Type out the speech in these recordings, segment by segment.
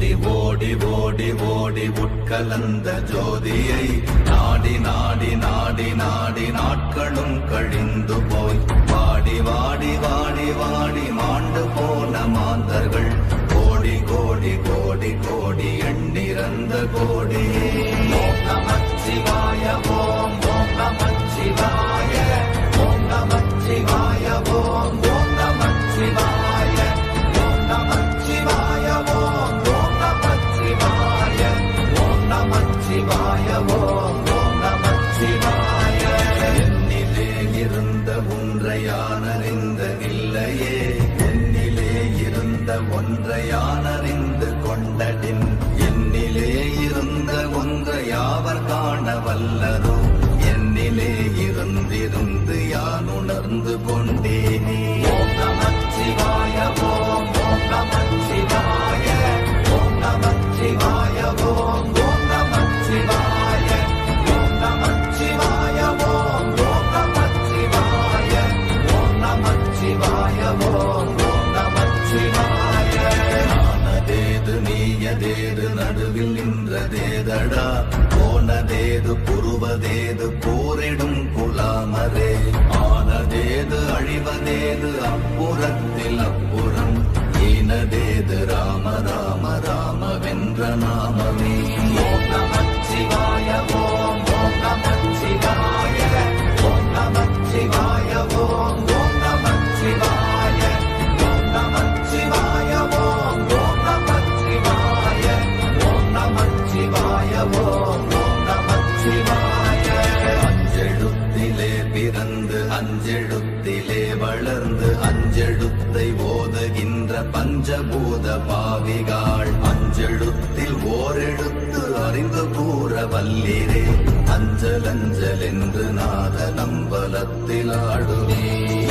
ஓடி ஓடி ஓடி உட்கலந்த ஜோதியை நாடி நாடி நாடி நாடி நாட்களும் கழிந்து போய் வாடி வாடி வாடி வாடி மாண்டு போன மாந்தர்கள் கோடி கோடி கோடி கோடி எண்ணிறந்த கோடியே. ஓம் நமச்சிவாய ஓம் ஓம் நமச்சிவாய ஓம் நமச்சிவாய ஓம் ஓம் நமச்சிவாய ஓம் நமச்சிவாய ஓம் ஓம் நமச்சிவாய ஓம் நமச்சிவாய ஓம் ஓம் நமச்சிவாய. என்னிலே இருந்த ஒன்றையானறிந்ததில்லையே என்னிலே இருந்த ஒன்றையானறிந்து கொண்டடின் என்னிலே இருந்த ஒன்றை யாவர் காண வல்லரோ என்னிலே இருந்திருந்து யான் உணர்ந்து கொண்டேனே. ஓம் நமச்சிவாய ஓம் ஓம் நமச்சிவாய ஓம் நமச்சிவாய ஓம் ஓம் நமச்சிவாய ஓம் நமச்சிவாய ஓம் ஓம் நமச்சிவாய ஓம் நமச்சிவாய ஓம் ஓம் நமச்சிவாய. ஆனதேது நீயதேது நடுவில் நின்றதேதடா போனதேது புருவதேது போரிடும் குலாமரே ஆனதேது அழிவதேது அப்புறத்தில் அப்புறம் ஈனதேது ராம ராம ராம வென்ற நாமமே. ஓம் நமச்சிவாய ஓம் ஓம் நமச்சிவாய ஓம் நமச்சிவாய ஓம் ஓம் நமச்சிவாய ஓம் நமச்சிவாய ஓம் ஓம் நமச்சிவாய ஓம் நமச்சிவாய ஓம் ஓம் நமச்சிவாய. அஞ்செழுத்திலே பிறந்து அஞ்செழுத்திலே வளர்ந்து அஞ்செழுத்தை ஓதுகின்ற பஞ்சபூத பாவிகாள் அஞ்செழுத்தில் ஓரெழுத்து அறிந்து கூற வல்லிரே அஞ்சல் அஞ்சல் என்று நாத நம்பலத்தில் ஆடுவே.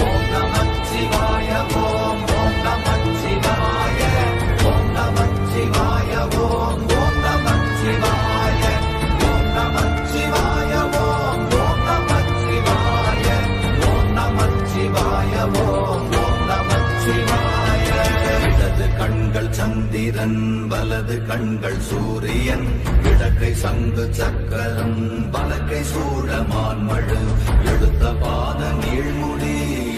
ஓம் நமச்சிவாய ஓம் ஓம் நமச்சிவாய ஓம் நமச்சிவாய ஓம் ஓம் நமச்சிவாய ஓம் நமச்சிவாய ஓம் ஓம் நமச்சிவாய ஓம் நமச்சிவாய ஓம் ஓம் நமச்சிவாய. இடது கண்கள் சந்திரன் வலது கண்கள் சூரியன் இடக்கை சங்கு சக்கரம் வலக்கை சூழமான்மழு எடுத்த பாத நீழ்முடி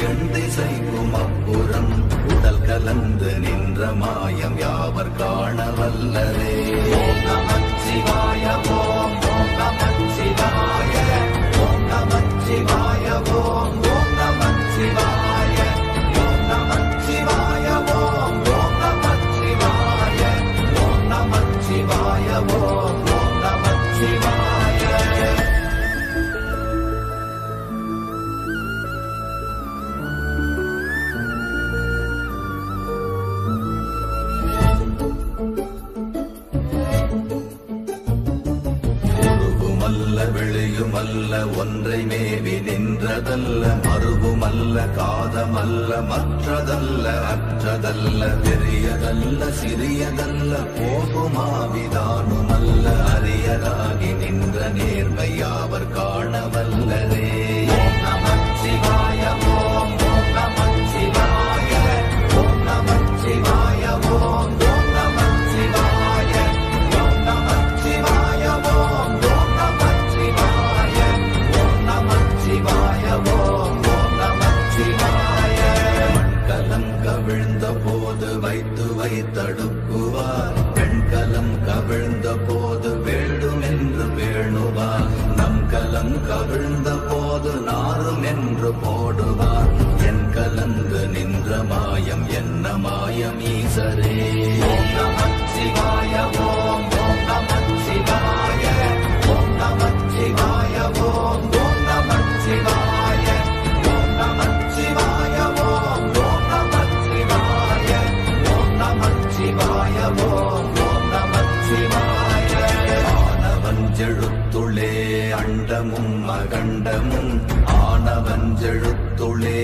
எண் திசைக்கும் அப்புறம் உடல் கலந்து நின்ற மாயம் யாவர் காண வல்லரே. ஓம் நமச்சிவாய ஓம் ஓம் நமச்சிவாய ஓம் நமச்சிவாய ஓம் ஓம் நமச்சிவாய ஓம் நமச்சிவாய ஓம் ஓம் நமச்சிவாய ஓம் நமச்சிவாய ஓம் ஓம் நமச்சிவாய. உருவுமல்ல வெளியுமல்ல ஒன்றை மேவி நின்றதல்ல மறுவுமல்ல காதமல்ல மற்றதல்ல அற்றதல்ல பெரியதல்ல சிறியதல்ல போகுமாவிதானுமல்ல அரியராகி நின்ற நேர்மை யாவர் காண வல்லரே. ஓம் நமச்சிவாய ஓம் ஓம் நமச்சிவாய ஓம் நமச்சிவாய ஓம் ஓம் நமச்சிவாய ஓம் நமச்சிவாய ஓம் ஓம் நமச்சிவாய ஓம் நமச்சிவாய ஓம் ஓம் நமச்சிவாய. மண்கலம் கவிழ்ந்த போது வைத்து வைத்தடுக்குவார் பெண்கலம் கவிழ்ந்த போது வேண்டும் என்று வேணுவார் நம் கலம் கவிழ்ந்த போது நாரும் என்று போடுவார் என் கலந்து நின்ற மாயம் என்ன மாயம் ஈசரே. ஓம் நமச்சிவாய ஓம் ஓம் நமச்சிவாய ஓம் நமச்சிவாய ஓம் ஓம் நமச்சிவாய ஓம் நமச்சிவாய ஓம் ஓம் நமச்சிவாய ஓம் நமச்சிவாய ஓம் ஓம் நமச்சிவாய. ஆனவஞ்செழுத்துளே அண்டமும் அகண்டமும் ஆனவஞ்செழுத்துளே